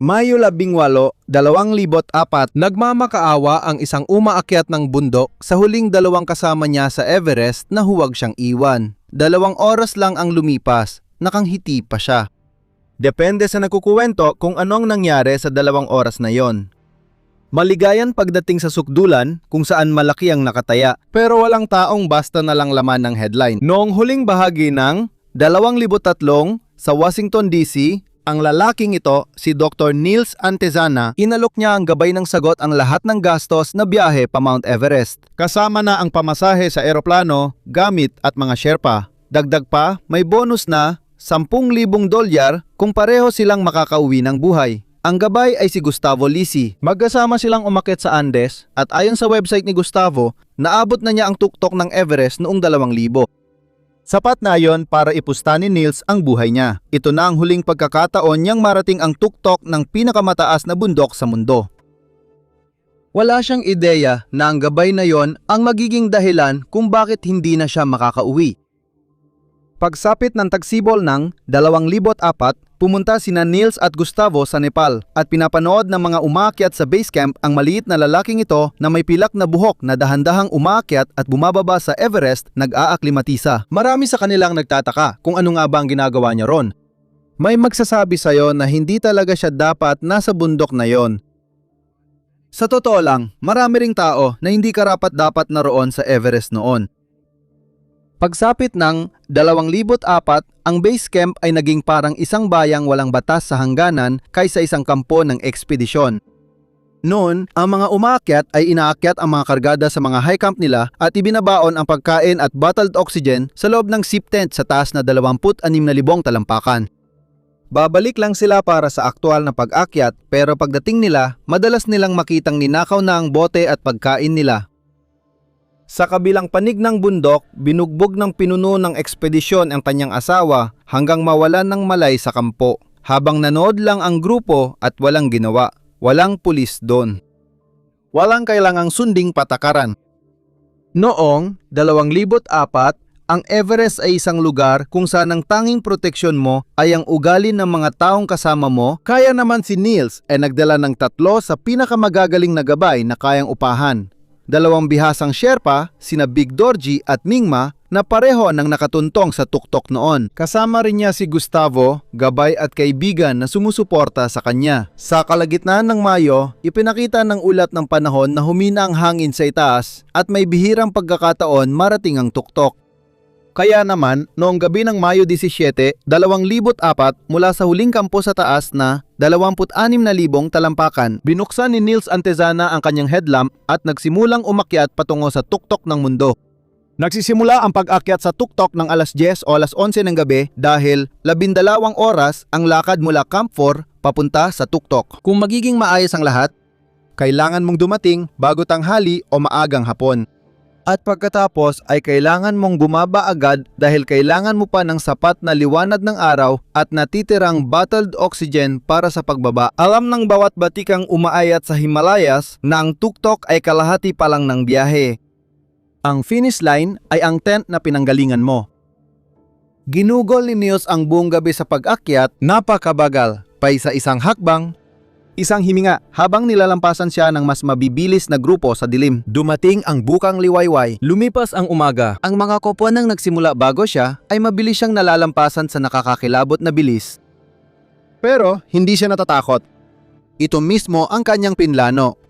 Mayo 18, 2004, nagmamakaawa ang isang umaakyat ng bundok sa huling dalawang kasama niya sa Everest na huwag siyang iwan. 2 oras lang ang lumipas, nakanghiti pa siya. Depende sa nagkukuwento kung anong nangyari sa 2 oras na yon. Maligayan pagdating sa sukdulan kung saan malaki ang nakataya, pero walang taong basta na lang laman ng headline. Noong huling bahagi ng 2003 sa Washington DC, ang lalaking ito, si Dr. Nils Antezana, inalok niya ang gabay ng sagot ang lahat ng gastos na biyahe pa Mount Everest. Kasama na ang pamasahe sa eroplano, gamit at mga Sherpa. Dagdag pa, may bonus na $10,000 kung pareho silang makakauwi ng buhay. Ang gabay ay si Gustavo Lisi. Magkasama silang umakyat sa Andes at ayon sa website ni Gustavo, naabot na niya ang tuktok ng Everest noong 2000. Sapat na yon para ipusta ni Nils ang buhay niya. Ito na ang huling pagkakataon niyang marating ang tuktok ng pinakamataas na bundok sa mundo. Wala siyang ideya na ang gabay na yon ang magiging dahilan kung bakit hindi na siya makakauwi. Pagsapit ng tagsibol ng 2004, pumunta sina Nils at Gustavo sa Nepal at pinapanood ng mga umaakyat sa base camp ang maliit na lalaking ito na may pilak na buhok na dahan-dahang umaakyat at bumababa sa Everest nag-aaklimatisa. Marami sa kanilang nagtataka kung ano nga ba ang ginagawa niya ron. May magsasabi sa'yo na hindi talaga siya dapat nasa bundok na yon. Sa totoo lang, marami ring tao na hindi karapat-dapat naroon sa Everest noon. Pagsapit ng 2004, ang base camp ay naging parang isang bayang walang batas sa hangganan kaysa isang kampo ng ekspedisyon. Noon, ang mga umaakyat ay inaakyat ang mga kargada sa mga high camp nila at ibinabaon ang pagkain at bottled oxygen sa loob ng zip tent sa taas na 26,000 talampakan. Babalik lang sila para sa aktual na pag-akyat, pero pagdating nila, madalas nilang makitang ninakaw na ang bote at pagkain nila. Sa kabilang panig ng bundok, binugbog ng pinuno ng ekspedisyon ang kanyang asawa hanggang mawalan ng malay sa kampo. Habang nanood lang ang grupo at walang ginawa, walang pulis doon. Walang kailangang sunding patakaran. Noong 2004, ang Everest ay isang lugar kung saan ang tanging proteksyon mo ay ang ugali ng mga taong kasama mo. Kaya naman si Nils ay nagdala ng 3 sa pinakamagagaling na gabay na kayang upahan. 2 bihasang Sherpa, sina Big Dorji at Mingma, na pareho nang nakatuntong sa tuktok noon. Kasama rin niya si Gustavo, gabay at kaibigan na sumusuporta sa kanya. Sa kalagitnaan ng Mayo, ipinakita ng ulat ng panahon na humina ang hangin sa itaas at may bihirang pagkakataon marating ang tuktok. Kaya naman, noong gabi ng Mayo 17, 2004, mula sa huling kampo sa taas na 26,000 talampakan, binuksan ni Nils Antezana ang kanyang headlamp at nagsimulang umakyat patungo sa tuktok ng mundo. Nagsisimula ang pag-akyat sa tuktok ng alas 10 o alas 11 ng gabi dahil 12 oras ang lakad mula Camp 4 papunta sa tuktok. Kung magiging maayos ang lahat, kailangan mong dumating bago tanghali o maagang hapon. At pagkatapos ay kailangan mong bumaba agad dahil kailangan mo pa ng sapat na liwanag ng araw at natitirang bottled oxygen para sa pagbaba. Alam ng bawat batikang umaayat sa Himalayas na ang tuktok ay kalahati pa lang ng biyahe. Ang finish line ay ang tent na pinanggalingan mo. Ginugol ni Nils ang buong gabi sa pag-akyat, napakabagal, pa isa-isang hakbang, isang himinga habang nilalampasan siya ng mas mabibilis na grupo sa dilim. Dumating ang bukang liwayway. Lumipas ang umaga. Ang mga kopoan nang nagsimula bago siya ay mabilis siyang nalalampasan sa nakakakilabot na bilis. Pero hindi siya natatakot. Ito mismo ang kanyang pinlano.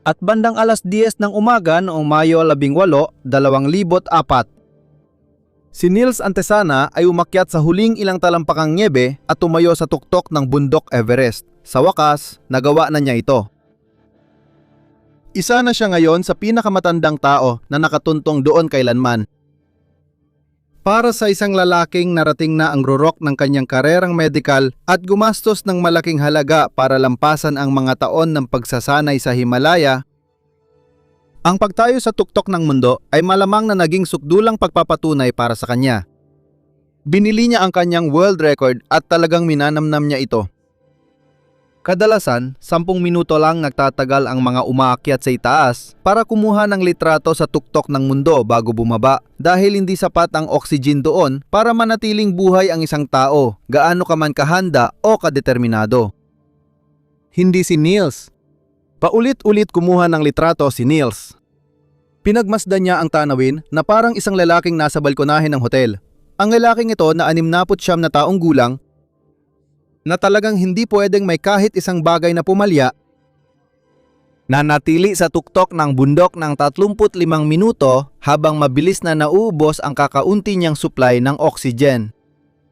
At bandang alas 10 ng umaga noong Mayo 18, 2004, si Nils Antezana ay umakyat sa huling ilang talampakang nyebe at tumayo sa tuktok ng bundok Everest. Sa wakas, nagawa na niya ito. Isa na siya ngayon sa pinakamatandang tao na nakatuntong doon kailanman. Para sa isang lalaking narating na ang rurok ng kanyang karerang medikal at gumastos ng malaking halaga para lampasan ang mga taon ng pagsasanay sa Himalaya, ang pagtayo sa tuktok ng mundo ay malamang na naging sukdulang pagpapatunay para sa kanya. Binili niya ang kanyang world record at talagang minanamnam niya ito. Kadalasan, 10 minuto lang nagtatagal ang mga umaakyat sa itaas para kumuha ng litrato sa tuktok ng mundo bago bumaba dahil hindi sapat ang oxygen doon para manatiling buhay ang isang tao, gaano ka man kahanda o kadeterminado. hindi si Niels. Paulit-ulit kumuha ng litrato si Niels. Pinagmasdan niya ang tanawin na parang isang lalaking nasa balkonahe ng hotel. Ang lalaking ito na 69 na taong gulang na talagang hindi pwedeng may kahit isang bagay na pumalya, nanatili sa tuktok ng bundok ng 35 minuto habang mabilis na nauubos ang kakaunti niyang supply ng oxygen.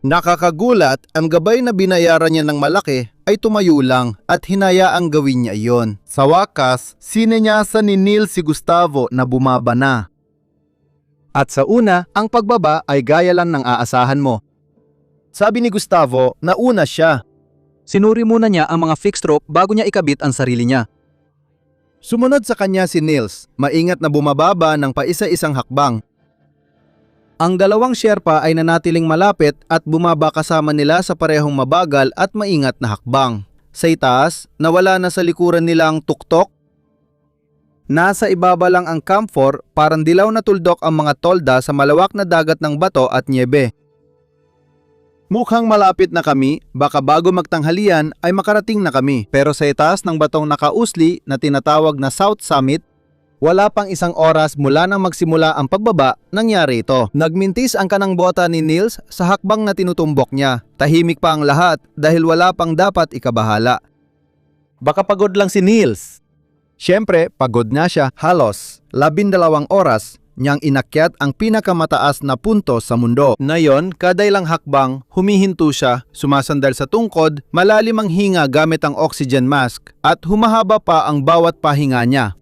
Nakakagulat, ang gabay na binayaran niya ng malaki ay tumayo lang at hinayaang gawin niya iyon. Sa wakas, sinenyasan ni Neil si Gustavo na bumaba na. At sa una, ang pagbaba ay gaya lang ng aasahan mo. Sabi ni Gustavo na una siya. Sinuri muna niya ang mga fixed rope bago niya ikabit ang sarili niya. Sumunod sa kanya si Niels, maingat na bumababa ng paisa-isang hakbang. Ang dalawang Sherpa ay nanatiling malapit at bumaba kasama nila sa parehong mabagal at maingat na hakbang. Sa itaas, nawala na sa likuran nila ang tuktok. Nasa ibaba lang ang camphor, parang dilaw na tuldok ang mga tolda sa malawak na dagat ng bato at niebe. Mukhang malapit na kami, baka bago magtanghalian ay makarating na kami. Pero sa itaas ng batong nakausli na tinatawag na South Summit, wala pang isang oras mula nang magsimula ang pagbaba, nangyari ito. Nagmintis ang kanang bota ni Niels sa hakbang na tinutumbok niya. Tahimik pa ang lahat dahil wala pang dapat ikabahala. Baka pagod lang si Niels. Siyempre, pagod na siya. Halos 12 oras niyang inakyat ang pinakamataas na punto sa mundo. Ngayon, kada ilang hakbang, humihinto siya, sumasandal sa tungkod, malalim ang hinga gamit ang oxygen mask, at humahaba pa ang bawat pahinga niya.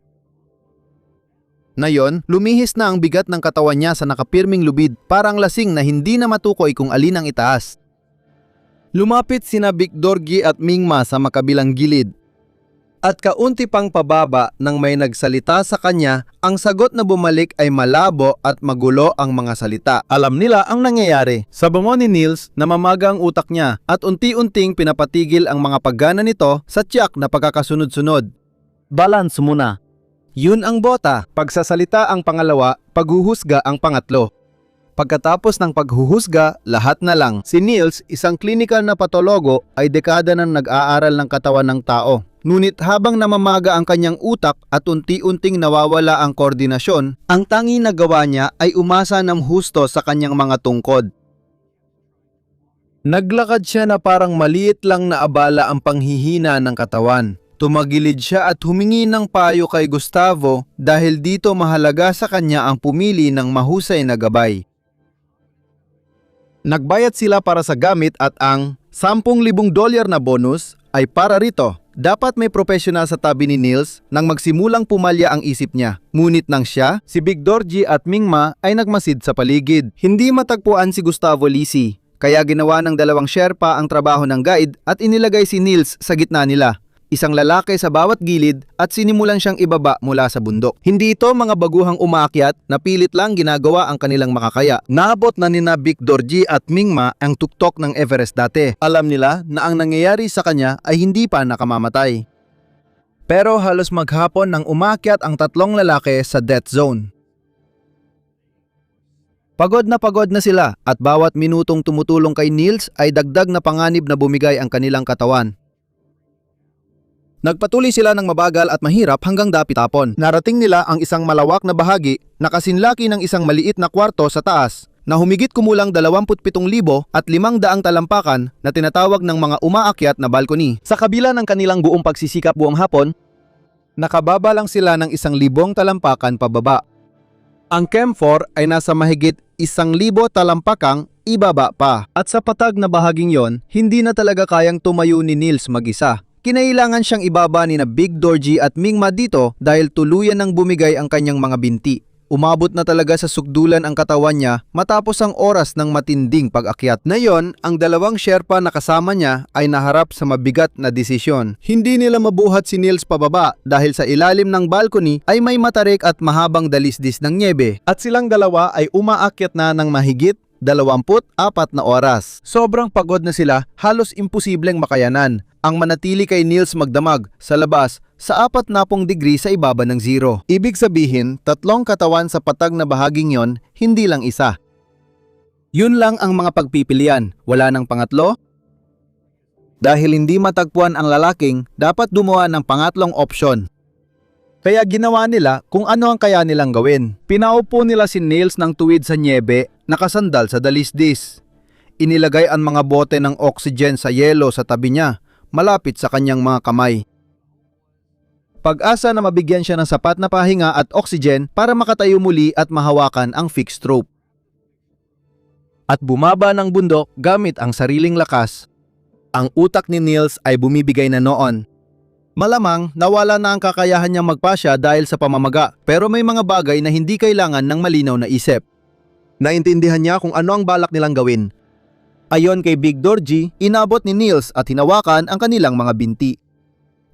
Ngayon, lumihis na ang bigat ng katawan niya sa nakapirming lubid, parang lasing na hindi na matukoy kung alin ang itaas. Lumapit sina Victorgi at Mingma sa makabilang gilid. At kaunti pang pababa nang may nagsalita sa kanya, ang sagot na bumalik ay malabo at magulo ang mga salita. Alam nila ang nangyayari. Sa bango ni Niels, namamaga ang utak niya at unti-unting pinapatigil ang mga paggana nito sa tiyak na pagkakasunod-sunod. Balance muna. Yun ang bota. Pagsasalita ang pangalawa, paghuhusga ang pangatlo. Pagkatapos ng paghuhusga, lahat na lang. Si Niels, isang klinikal na patologo, ay dekada nang nag-aaral ng katawan ng tao. Ngunit habang namamaga ang kanyang utak at unti-unting nawawala ang koordinasyon, ang tanging nagawa niya ay umasa ng husto sa kanyang mga tungkod. Naglakad siya na parang maliit lang na abala ang panghihina ng katawan. Tumagilid siya at humingi ng payo kay Gustavo dahil dito mahalaga sa kanya ang pumili ng mahusay na gabay. Nagbayad sila para sa gamit at ang $10,000 na bonus ay para rito. Dapat may profesional sa tabi ni Niels nang magsimulang pumalya ang isip niya. Ngunit nang siya, si Victorgi at Mingma ay nagmasid sa paligid. Hindi matagpuan si Gustavo Lisi, kaya ginawa ng dalawang Sherpa ang trabaho ng guide at inilagay si Niels sa gitna nila. Isang lalaki sa bawat gilid at sinimulan siyang ibaba mula sa bundok. Hindi ito mga baguhang umaakyat na pilit lang ginagawa ang kanilang makakaya. Naabot na nina Victorgi at Mingma ang tuktok ng Everest dati. Alam nila na ang nangyayari sa kanya ay hindi pa nakamamatay. Pero halos maghapon nang umaakyat ang tatlong lalaki sa death zone. Pagod na sila at bawat minutong tumutulong kay Niels ay dagdag na panganib na bumigay ang kanilang katawan. Nagpatuloy sila ng mabagal at mahirap hanggang dapit-hapon. Narating nila ang isang malawak na bahagi na kasinlaki ng isang maliit na kwarto sa taas na humigit kumulang 27,500 talampakan na tinatawag ng mga umaakyat na balcony. Sa kabila ng kanilang buong pagsisikap buong hapon, nakababa lang sila ng 1,000 talampakan pababa. Ang Camphor ay nasa mahigit 1,000 talampakang ibaba pa. At sa patag na bahaging yon, hindi na talaga kayang tumayo ni Niels mag-isa. Kinailangan siyang ibaba ni na Victorgi at Mingma dito dahil tuluyan nang bumigay ang kanyang mga binti. Umabot na talaga sa sukdulan ang katawan niya matapos ang oras ng matinding pag-akyat. Ngayon, ang dalawang Sherpa na kasama niya ay naharap sa mabigat na desisyon. Hindi nila mabuhat si Niels pababa dahil sa ilalim ng balcony ay may matarik at mahabang dalisdis ng niebe. At silang dalawa ay umaakyat na ng mahigit 24 na oras. Sobrang pagod na sila, halos imposibleng makayanan ang manatili kay Niels magdamag sa labas sa 40 degree sa ibaba ng zero. Ibig sabihin, 3 katawan sa patag na bahaging yon, hindi lang isa. Yun lang ang mga pagpipilian, wala nang pangatlo, Dahil hindi matagpuan ang lalaking, dapat gumawa ng pangatlong opsyon. Kaya ginawa nila kung ano ang kaya nilang gawin. Pinaupo nila si Niels ng tuwid sa niebe, nakasandal sa dalisdis. Inilagay ang mga bote ng oxygen sa yelo sa tabi niya, malapit sa kanyang mga kamay. Pag-asa na mabigyan siya ng sapat na pahinga at oxygen para makatayo muli at mahawakan ang fixed rope. At bumaba ng bundok gamit ang sariling lakas. Ang utak ni Niels ay bumibigay na noon. Malamang nawala na ang kakayahan niyang magpasya dahil sa pamamaga, pero may mga bagay na hindi kailangan ng malinaw na isip. Naintindihan niya kung ano ang balak nilang gawin. Ayon kay Big Dorji, inabot ni Niels at hinawakan ang kanilang mga binti.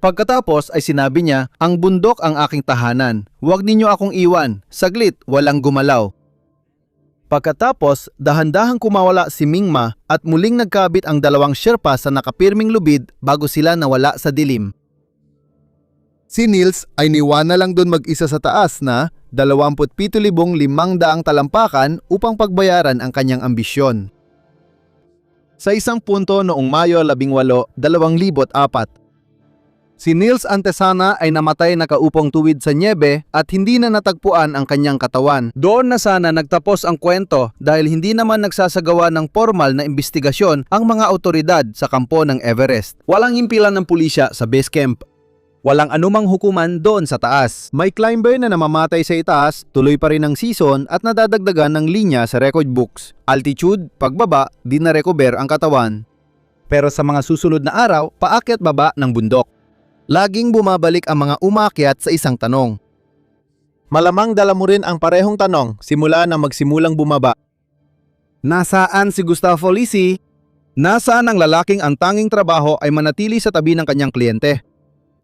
Pagkatapos ay sinabi niya, ang bundok ang aking tahanan. Huwag ninyo akong iwan. Saglit, walang gumalaw. Pagkatapos, dahan-dahang kumawala si Mingma at muling nagkabit ang dalawang Sherpa sa nakapirming lubid bago sila nawala sa dilim. Si Niels ay niwana lang doon mag-isa sa taas na 27,500 talampakan upang pagbayaran ang kanyang ambisyon. Sa isang punto noong Mayo 18, 2004, si Niels Antesana ay namatay nakaupong tuwid sa niebe at hindi na natagpuan ang kanyang katawan. Doon na sana nagtapos ang kwento dahil hindi naman nagsasagawa ng formal na investigasyon ang mga otoridad sa kampo ng Everest. Walang himpilan ng pulisya sa base camp. Walang anumang hukuman doon sa taas. May climber na namamatay sa itaas, tuloy pa rin ang season at nadadagdagan ng linya sa record books. Altitude, pagbaba, di na-recover ang katawan. Pero sa mga susunod na araw, paakyat baba ng bundok. Laging bumabalik ang mga umakyat sa isang tanong. Malamang dala mo rin ang parehong tanong simula na magsimulang bumaba. Nasaan si Gustavo Lisi? Nasaan ang lalaking ang tanging trabaho ay manatili sa tabi ng kanyang kliyente?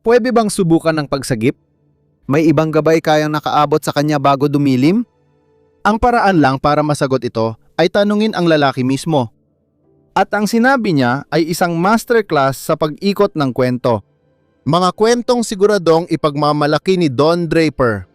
Pwede bang subukan ng pagsagip? May ibang gabay kayang nakaabot sa kanya bago dumilim? Ang paraan lang para masagot ito ay tanungin ang lalaki mismo. At ang sinabi niya ay isang masterclass sa pag-ikot ng kwento. Mga kwentong siguradong ipagmamalaki ni Don Draper.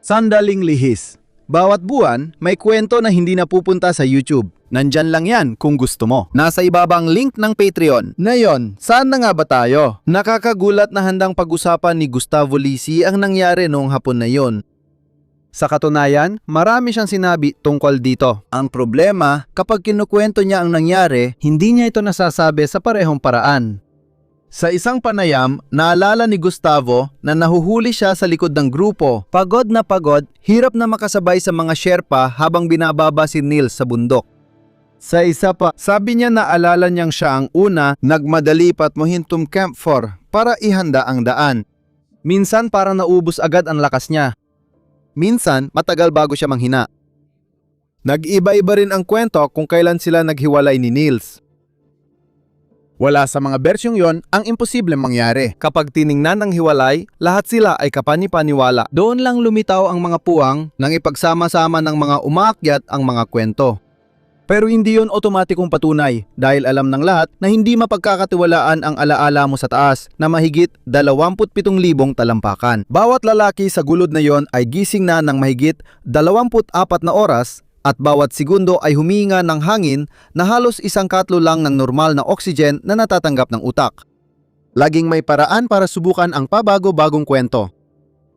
Sandaling lihis. Bawat buwan, may kwento na hindi napupunta sa YouTube. Nandyan lang yan kung gusto mo. Nasa ibabang link ng Patreon. Ngayon, saan na nga ba tayo? Nakakagulat na handang pag-usapan ni Gustavo Lisi ang nangyari noong hapon na yon. Sa katunayan, marami siyang sinabi tungkol dito. Ang problema, kapag kinukwento niya ang nangyari, hindi niya ito nasasabi sa parehong paraan. Sa isang panayam, naalala ni Gustavo na nahuhuli siya sa likod ng grupo. Pagod na pagod, hirap na makasabay sa mga Sherpa habang binababa si Niels sa bundok. Sa isa pa, sabi niya na alala niyang siya ang una nagmadali pat mohintum Camp 4 para ihanda ang daan. Minsan parang naubos agad ang lakas niya. Minsan matagal bago siya manghina. Nag-iba-iba rin ang kwento kung kailan sila naghiwalay ni Niels. Wala sa mga bersyong yon ang imposibleng mangyari. Kapag tiningnan ang hiwalay, lahat sila ay kapani-paniwala. Doon lang lumitaw ang mga puwang nang ipagsama-sama ng mga umaakyat ang mga kwento. Pero hindi yon otomatikong patunay dahil alam ng lahat na hindi mapagkakatiwalaan ang alaala mo sa taas na mahigit 27,000 talampakan. Bawat lalaki sa gulod na yon ay gising na ng mahigit 24 na oras at bawat segundo ay humihinga ng hangin na halos 1/4 lang ng normal na oxygen na natatanggap ng utak. Laging may paraan para subukan ang pabago-bagong kwento.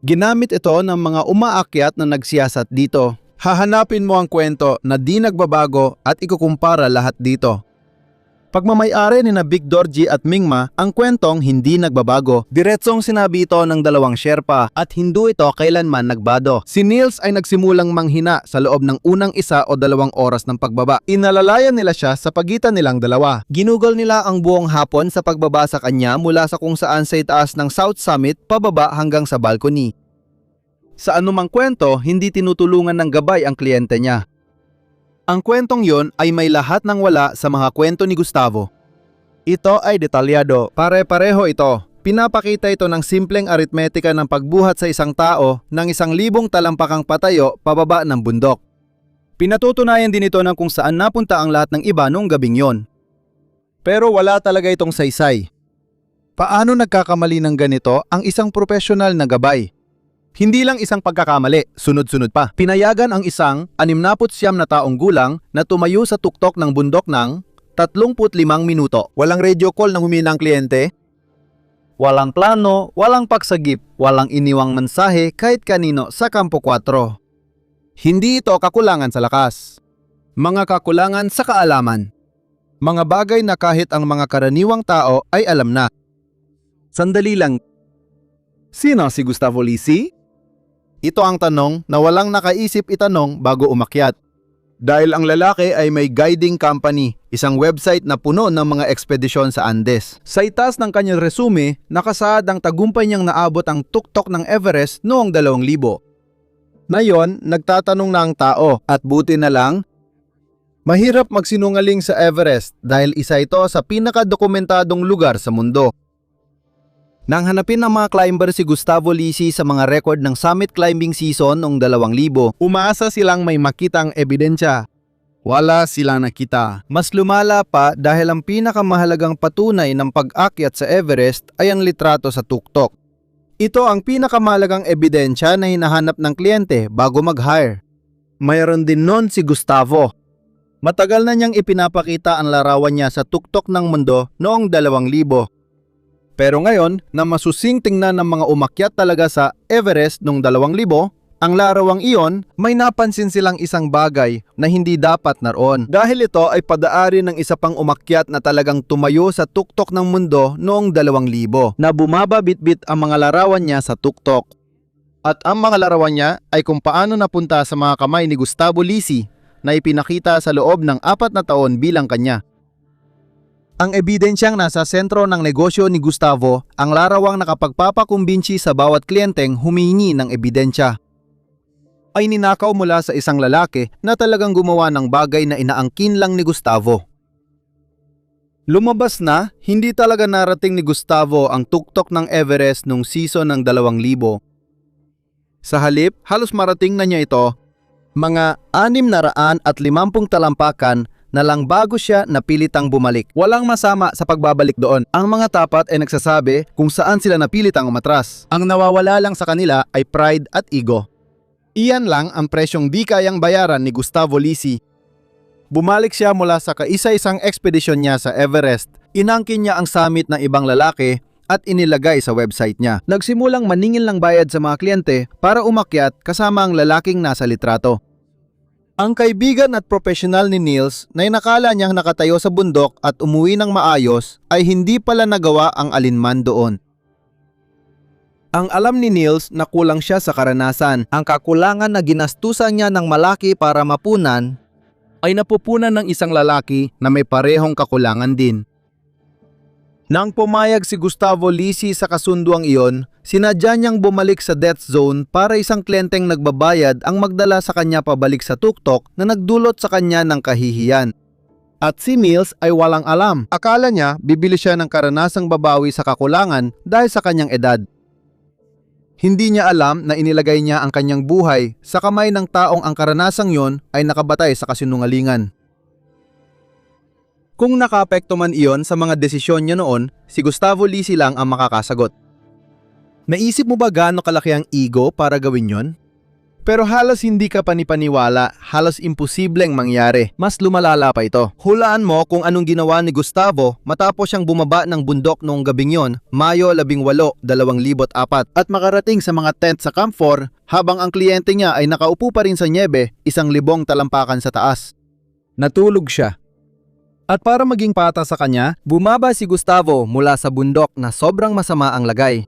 Ginamit ito ng mga umaakyat na nagsiyasat dito. Hahanapin mo ang kwento na di nagbabago at ikukumpara lahat dito. Pagmamay-ari ni na Big Dorji at Mingma, ang kwentong hindi nagbabago. Diretsong sinabi ito ng dalawang Sherpa at hindi ito kailanman nagbado. Si Niels ay nagsimulang manghina sa loob ng unang 1 o 2 oras ng pagbaba. Inalalayan nila siya sa pagitan nilang dalawa. Ginugol nila ang buong hapon sa pagbaba sa kanya mula sa kung saan sa itaas ng South Summit pababa hanggang sa balcony. Sa anumang kwento, hindi tinutulungan ng gabay ang kliyente niya. Ang kwentong yon ay may lahat ng wala sa mga kwento ni Gustavo. Ito ay detalyado. Pare-pareho ito. Pinapakita ito ng simpleng aritmetika ng pagbuhat sa isang tao ng 1,000 talampakang patayo pababa ng bundok. Pinatutunayan din ito ng kung saan napunta ang lahat ng iba noong gabing yon. Pero wala talaga itong saysay. Paano nagkakamali ng ganito ang isang profesional na gabay? Hindi lang isang pagkakamali, sunod-sunod pa. Pinayagan ang isang 69 na taong gulang na tumayo sa tuktok ng bundok ng 35 minuto. Walang radio call nang humingi ng kliyente? Walang plano, walang pagsagip, walang iniwang mensahe kahit kanino sa Kampo 4. Hindi ito kakulangan sa lakas. Mga kakulangan sa kaalaman. Mga bagay na kahit ang mga karaniwang tao ay alam na. Sandali lang. Sino si Gustavo Lisi? Ito ang tanong na walang nakaisip itanong bago umakyat. Dahil ang lalaki ay may guiding company, isang website na puno ng mga ekspedisyon sa Andes. Sa itaas ng kanyang resume, nakasaad ang tagumpay niyang naabot ang tuktok ng Everest noong 2000. Ngayon, nagtatanong na ang tao at buti na lang, mahirap magsinungaling sa Everest dahil isa ito sa pinakadokumentadong lugar sa mundo. Nang hanapin ng mga climber si Gustavo Lisi sa mga record ng summit climbing season noong 2000, umaasa silang may makitang ebidensya. Wala silang nakita. Mas lumala pa dahil ang pinakamahalagang patunay ng pag-akyat sa Everest ay ang litrato sa tuktok. Ito ang pinakamahalagang ebidensya na hinahanap ng kliyente bago mag-hire. Mayroon din nun si Gustavo. Matagal na niyang ipinapakita ang larawan niya sa tuktok ng mundo noong 2000. Pero ngayon, na masusing tingnan ng mga umakyat talaga sa Everest noong 2000, ang larawang iyon, may napansin silang isang bagay na hindi dapat naroon. Dahil ito ay padaari ng isa pang umakyat na talagang tumayo sa tuktok ng mundo noong 2000, na bumaba bitbit ang mga larawan niya sa tuktok. At ang mga larawan niya ay kung paano napunta sa mga kamay ni Gustavo Lisi na ipinakita sa loob ng 4 na taon bilang kanya. Ang ebidensyang nasa sentro ng negosyo ni Gustavo, ang larawang nakapagpapakumbinsi sa bawat kliyenteng humihingi ng ebidensya. Ay ninakaw mula sa isang lalaki na talagang gumawa ng bagay na inaangkin lang ni Gustavo. Lumabas na, hindi talaga narating ni Gustavo ang tuktok ng Everest nung season ng 2000. Sa halip, halos marating na niya ito, mga 650 talampakan na lang bago siya napilitang bumalik. Walang masama sa pagbabalik doon. Ang mga tapat ay nagsasabi kung saan sila napilitang umatras. Ang nawawala lang sa kanila ay pride at ego. Iyan lang ang presyong di kayang bayaran ni Gustavo Lisi. Bumalik siya mula sa kaisa-isang ekspedisyon niya sa Everest. Inangkin niya ang summit ng ibang lalaki at inilagay sa website niya. Nagsimulang maningil ng bayad sa mga kliyente para umakyat kasama ang lalaking nasa litrato. Ang kaibigan at profesional ni Niels na inakala niyang nakatayo sa bundok at umuwi ng maayos ay hindi pala nagawa ang alinman doon. Ang alam ni Niels na kulang siya sa karanasan, ang kakulangan na ginastusan niya ng malaki para mapunan ay napupunan ng isang lalaki na may parehong kakulangan din. Nang pumayag si Gustavo Lisi sa kasunduang iyon, sinadya niyang bumalik sa death zone para isang kliyenteng nagbabayad ang magdala sa kanya pabalik sa tuktok na nagdulot sa kanya ng kahihiyan. At si Niels ay walang alam. Akala niya bibili siya ng karanasang babawi sa kakulangan dahil sa kanyang edad. Hindi niya alam na inilagay niya ang kanyang buhay sa kamay ng taong ang karanasang yon ay nakabatay sa kasinungalingan. Kung nakaapekto man iyon sa mga desisyon niya noon, si Gustavo Lisi lang ang makakasagot. Naisip mo ba gaano kalaki ang ego para gawin yon? Pero halos hindi ka panipaniwala, halos imposibleng mangyari. Mas lumalala pa ito. Hulaan mo kung anong ginawa ni Gustavo matapos siyang bumaba ng bundok noong gabing yon, Mayo 18, 2004 at makarating sa mga tent sa Camp 4 habang ang kliyente niya ay nakaupo pa rin sa nyebe, 1,000 talampakan sa taas. Natulog siya. At para maging pata sa kanya, bumaba si Gustavo mula sa bundok na sobrang masama ang lagay.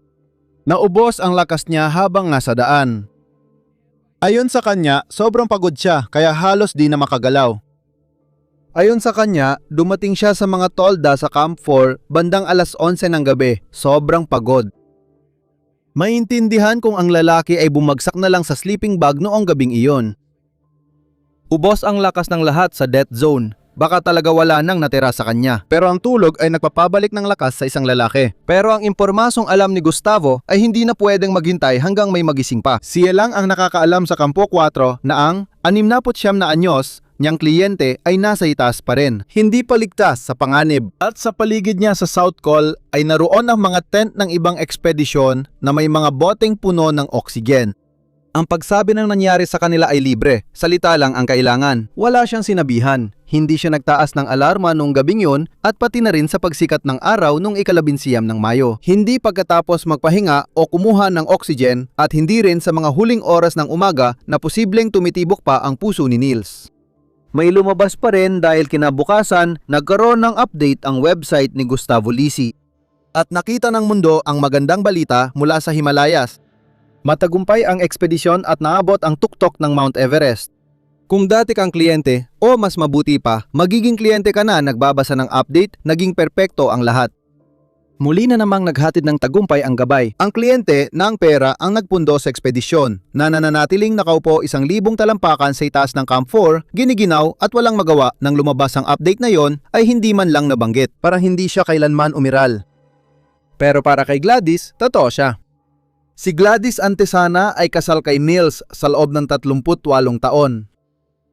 Naubos ang lakas niya habang nasa daan. Ayon sa kanya, sobrang pagod siya kaya halos di na makagalaw. Ayon sa kanya, dumating siya sa mga tolda sa Camp 4 bandang 11:00 ng gabi, sobrang pagod. Maintindihan kung ang lalaki ay bumagsak na lang sa sleeping bag noong gabing iyon. Ubos ang lakas ng lahat sa death zone. Baka talaga wala nang natira sa kanya. Pero ang tulog ay nagpapabalik ng lakas sa isang lalaki. Pero ang impormasong alam ni Gustavo ay hindi na pwedeng maghintay hanggang may magising pa. Siya lang ang nakakaalam sa Kampo 4 na ang 69 na anyos niyang kliyente ay nasa itaas pa rin. Hindi pa ligtas sa panganib. At sa paligid niya sa South Col ay naroon ang mga tent ng ibang ekspedisyon na may mga boteng puno ng oksigen. Ang pagsabi ng nangyari sa kanila ay libre, salita lang ang kailangan. Wala siyang sinabihan. Hindi siya nagtaas ng alarma nung gabing yun at pati na rin sa pagsikat ng araw nung ikalabinsiyam ng Mayo. Hindi pagkatapos magpahinga o kumuha ng oxygen at hindi rin sa mga huling oras ng umaga na posibleng tumitibok pa ang puso ni Nils. May lumabas pa rin dahil kinabukasan nagkaroon ng update ang website ni Gustavo Lisi. At nakita ng mundo ang magandang balita mula sa Himalayas. Matagumpay ang ekspedisyon at naabot ang tuktok ng Mount Everest. Kung dati kang kliyente o mas mabuti pa, magiging kliyente ka na nagbabasa ng update, naging perpekto ang lahat. Muli na namang naghatid ng tagumpay ang gabay. Ang kliyente ng pera ang nagpundo sa ekspedisyon na nananatiling nakaupo 1,000 talampakan sa itaas ng Camp 4, giniginaw at walang magawa nang lumabas ang update na yon ay hindi man lang nabanggit para hindi siya kailanman umiral. Pero para kay Gladys, totoo siya. Si Gladys Antezana ay kasal kay Nils sa loob ng 38 taon.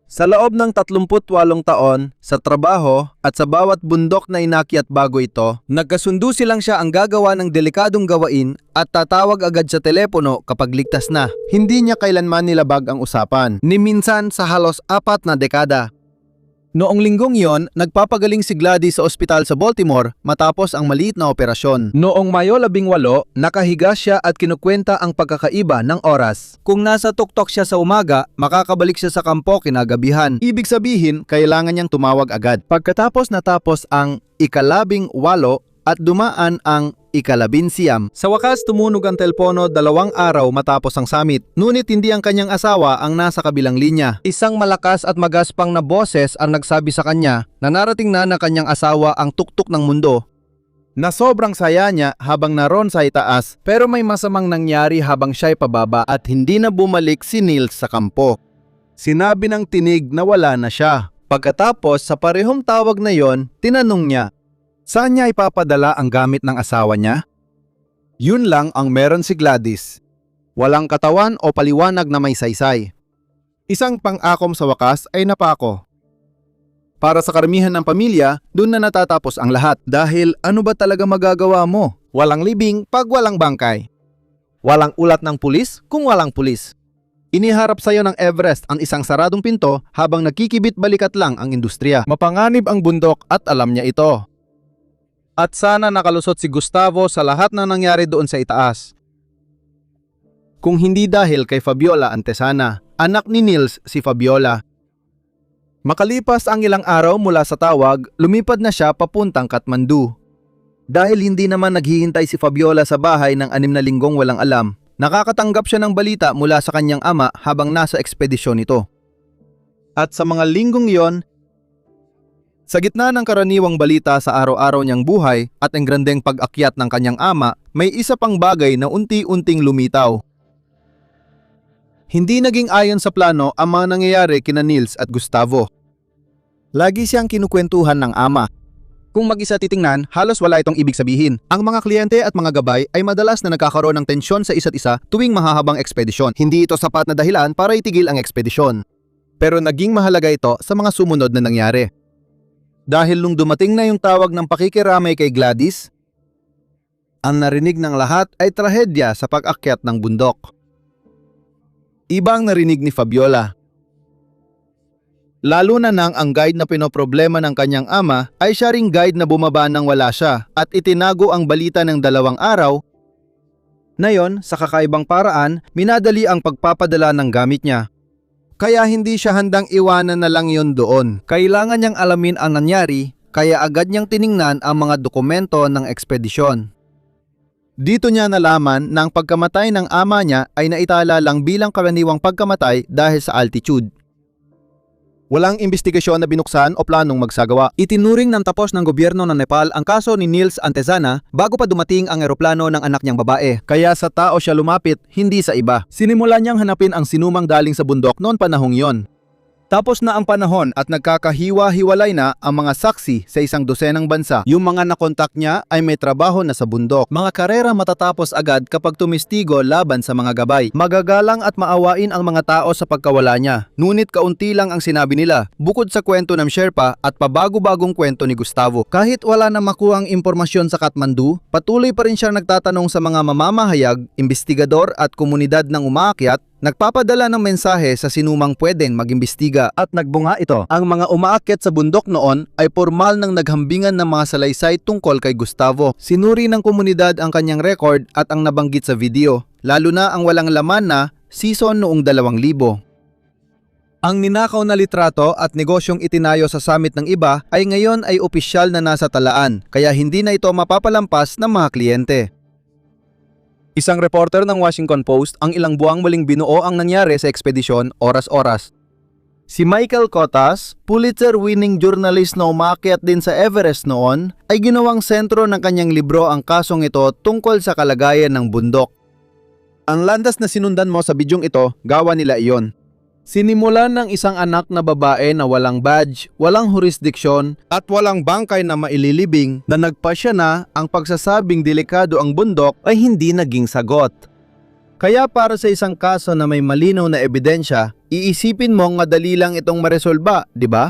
Sa loob ng 38 taon, sa trabaho at sa bawat bundok na inakyat bago ito, nagkasundo silang siya ang gagawa ng delikadong gawain at tatawag agad sa telepono kapag ligtas na. Hindi niya kailanman nilabag ang usapan, ni minsan sa halos 4 na dekada. Noong linggong yon, nagpapagaling si Gladys sa ospital sa Baltimore matapos ang maliit na operasyon. Noong Mayo 18, nakahiga siya at kinukwenta ang pagkakaiba ng oras. Kung nasa tuktok siya sa umaga, makakabalik siya sa kampo kinagabihan. Ibig sabihin, kailangan niyang tumawag agad. Pagkatapos natapos ang ika-18 at dumaan ang ika-19. Sa wakas, tumunog ang telepono 2 araw matapos ang summit. Ngunit hindi ang kanyang asawa ang nasa kabilang linya. Isang malakas at magaspang na boses ang nagsabi sa kanya na narating na ng kanyang asawa ang tuktok ng mundo. Na sobrang saya niya habang naroon sa itaas, pero may masamang nangyari habang siya'y pababa at hindi na bumalik si Nils sa kampo. Sinabi ng tinig na wala na siya. Pagkatapos sa parehong tawag na yon, tinanong niya, saan niya ipapadala ang gamit ng asawa niya? Yun lang ang meron si Gladys. Walang katawan o paliwanag na may saysay. Isang pang-akom sa wakas ay napako. Para sa karamihan ng pamilya, doon na natatapos ang lahat dahil ano ba talaga magagawa mo? Walang libing pag walang bangkay. Walang ulat ng pulis kung walang pulis. Iniharap sa'yo ng Everest ang isang saradong pinto habang nakikibit balikat lang ang industriya. Mapanganib ang bundok at alam niya ito. At sana nakalusot si Gustavo sa lahat na nangyari doon sa itaas. Kung hindi dahil kay Fabiola Antezana, anak ni Nils si Fabiola. Makalipas ang ilang araw mula sa tawag, lumipad na siya papuntang Kathmandu. Dahil hindi naman naghihintay si Fabiola sa bahay ng 6 na linggong walang alam, nakakatanggap siya ng balita mula sa kanyang ama habang nasa ekspedisyon ito. At sa mga linggong yon, sa gitna ng karaniwang balita sa araw-araw niyang buhay at ang grandeng pag-akyat ng kanyang ama, may isa pang bagay na unti-unting lumitaw. Hindi naging ayon sa plano ang mga nangyayari kina Nils at Gustavo. Lagi siyang kinukwentuhan ng ama. Kung mag-isa titingnan, halos wala itong ibig sabihin. Ang mga kliyente at mga gabay ay madalas na nagkakaroon ng tensyon sa isa't isa tuwing mahahabang ekspedisyon. Hindi ito sapat na dahilan para itigil ang ekspedisyon. Pero naging mahalaga ito sa mga sumunod na nangyari. Dahil nung dumating na yung tawag ng pakikiramay kay Gladys, ang narinig ng lahat ay trahedya sa pag-akyat ng bundok. Ibang narinig ni Fabiola. Lalo na nang ang guide na pinoproblema ng kanyang ama ay siya ring guide na bumaba nang wala siya at itinago ang balita ng 2 araw. Nayon, sa kakaibang paraan, minadali ang pagpapadala ng gamit niya. Kaya hindi siya handang iwanan na lang yon doon. Kailangan niyang alamin ang nangyari, kaya agad niyang tiningnan ang mga dokumento ng ekspedisyon. Dito niya nalaman na ang pagkamatay ng ama niya ay naitala lang bilang karaniwang pagkamatay dahil sa altitude. Walang investigasyon na binuksan o planong magsagawa. Itinuring ng tapos ng gobyerno ng Nepal ang kaso ni Nils Antezana bago pa dumating ang eroplano ng anak niyang babae. Kaya sa tao siya lumapit, hindi sa iba. Sinimulan niyang hanapin ang sinumang daling sa bundok noon panahong yon. Tapos na ang panahon at nagkakahiwa-hiwalay na ang mga saksi sa 100 bansa. Yung mga nakontak niya ay may trabaho na sa bundok. Mga karera matatapos agad kapag tumistigo laban sa mga gabay. Magagalang at maawain ang mga tao sa pagkawala niya. Ngunit kaunti lang ang sinabi nila, bukod sa kwento ng Sherpa at pabago-bagong kwento ni Gustavo. Kahit wala na makuhang impormasyon sa Kathmandu, patuloy pa rin siyang nagtatanong sa mga mamamahayag, investigador at komunidad ng umaakyat Nagpapadala ng mensahe sa sinumang pwedeng mag-imbestiga. At nagbunga ito. Ang mga umaakyat sa bundok noon ay formal ng naghambingan ng mga salaysay tungkol kay Gustavo. Sinuri ng komunidad ang kanyang record at ang nabanggit sa video, lalo na ang walang laman na season noong 2000. Ang ninakaw na litrato at negosyong itinayo sa summit ng iba ay ngayon ay opisyal na nasa talaan, kaya hindi na ito mapapalampas ng mga kliyente. Isang reporter ng Washington Post ang ilang buwang muling binuo ang nangyari sa ekspedisyon oras-oras. Si Michael Cotas, Pulitzer-winning journalist na umakyat din sa Everest noon, ay ginawang sentro ng kanyang libro ang kasong ito tungkol sa kalagayan ng bundok. Ang landas na sinundan mo sa bidyong ito, gawa nila iyon. Sinimulan ng isang anak na babae na walang badge, walang jurisdiksyon at walang bangkay na maililibing na nagpasya na ang pagsasabing delikado ang bundok ay hindi naging sagot. Kaya para sa isang kaso na may malinaw na ebidensya, iisipin mong madali lang itong maresolba, di ba?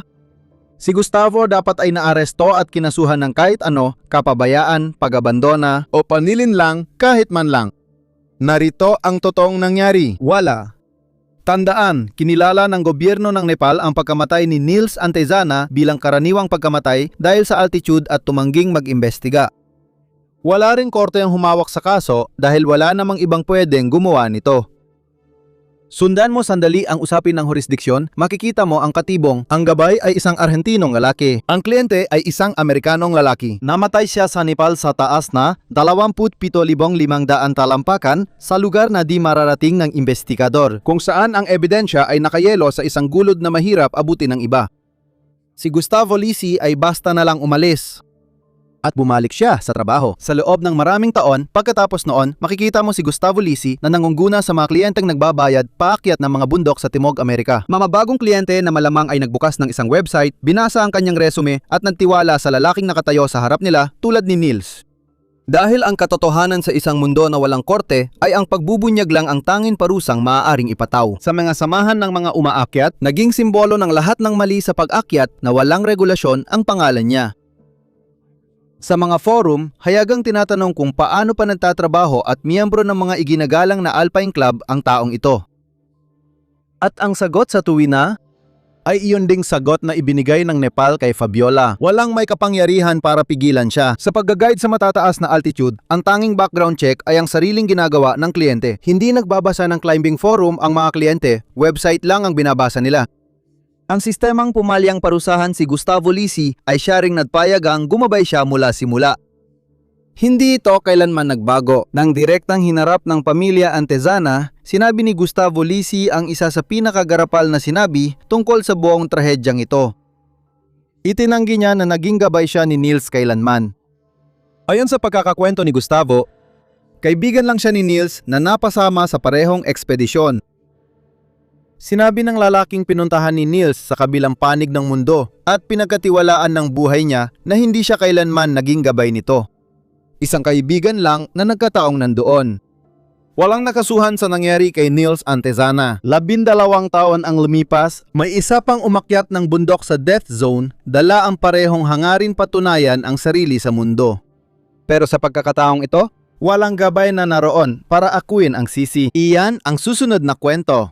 Si Gustavo dapat ay naaresto at kinasuhan ng kahit ano, kapabayaan, pag-abandona o panilin lang kahit man lang. Narito ang totoong nangyari. Wala. Tandaan, kinilala ng gobyerno ng Nepal ang pagkamatay ni Nils Antezana bilang karaniwang pagkamatay dahil sa altitude at tumangging mag-imbestiga. Wala ring korte ang humawak sa kaso dahil wala namang ibang pwedeng gumawa nito. Sundan mo sandali ang usapin ng jurisdiksyon, makikita mo ang katibong, ang gabay ay isang Arhentinong lalaki. Ang kliyente ay isang Amerikanong lalaki. Namatay siya sa Nepal sa taas na 27,500 talampakan sa lugar na di mararating ng investigador, kung saan ang ebidensya ay nakayelo sa isang gulod na mahirap abutin ng iba. Si Gustavo Lisi ay basta na lang umalis. At bumalik siya sa trabaho. Sa loob ng maraming taon, pagkatapos noon, makikita mo si Gustavo Lisi na nangunguna sa mga kliyenteng nagbabayad paakyat ng mga bundok sa Timog Amerika. Mamabagong kliyente na malamang ay nagbukas ng isang website, binasa ang kanyang resume at nagtiwala sa lalaking nakatayo sa harap nila tulad ni Nils. Dahil ang katotohanan sa isang mundo na walang korte ay ang pagbubunyag lang ang tanging parusang maaaring ipataw. Sa mga samahan ng mga umaakyat, naging simbolo ng lahat ng mali sa pag-akyat na walang regulasyon ang pangalan niya. Sa mga forum, hayagang tinatanong kung paano pa nagtatrabaho at miyembro ng mga iginagalang na Alpine Club ang taong ito. At ang sagot sa tuwina ay iyon ding sagot na ibinigay ng Nepal kay Fabiola. Walang may kapangyarihan para pigilan siya. Sa pagga-guide sa matataas na altitude, ang tanging background check ay ang sariling ginagawa ng kliyente. Hindi nagbabasa ng climbing forum ang mga kliyente, website lang ang binabasa nila. Ang sistemang pumalyang parusahan si Gustavo Lisi ay siya ring nagpayagang gumabay siya mula simula. Hindi ito kailanman nagbago. Nang direktang hinarap ng pamilya Antezana, sinabi ni Gustavo Lisi ang isa sa pinakagarapal na sinabi tungkol sa buong trahedyang ito. Itinanggi niya na naging gabay siya ni Nils kailanman. Ayon sa pagkakakwento ni Gustavo, kaibigan lang siya ni Nils na napasama sa parehong ekspedisyon. Sinabi ng lalaking pinuntahan ni Nils sa kabilang panig ng mundo at pinagkatiwalaan ng buhay niya na hindi siya kailanman naging gabay nito. Isang kaibigan lang na nagkataong nandoon. Walang nakasuhan sa nangyari kay Nils Antezana. 12 taon ang lumipas, may isa pang umakyat ng bundok sa death zone, dala ang parehong hangarin patunayan ang sarili sa mundo. Pero sa pagkakataong ito, walang gabay na naroon para akuin ang sisi. Iyan ang susunod na kwento.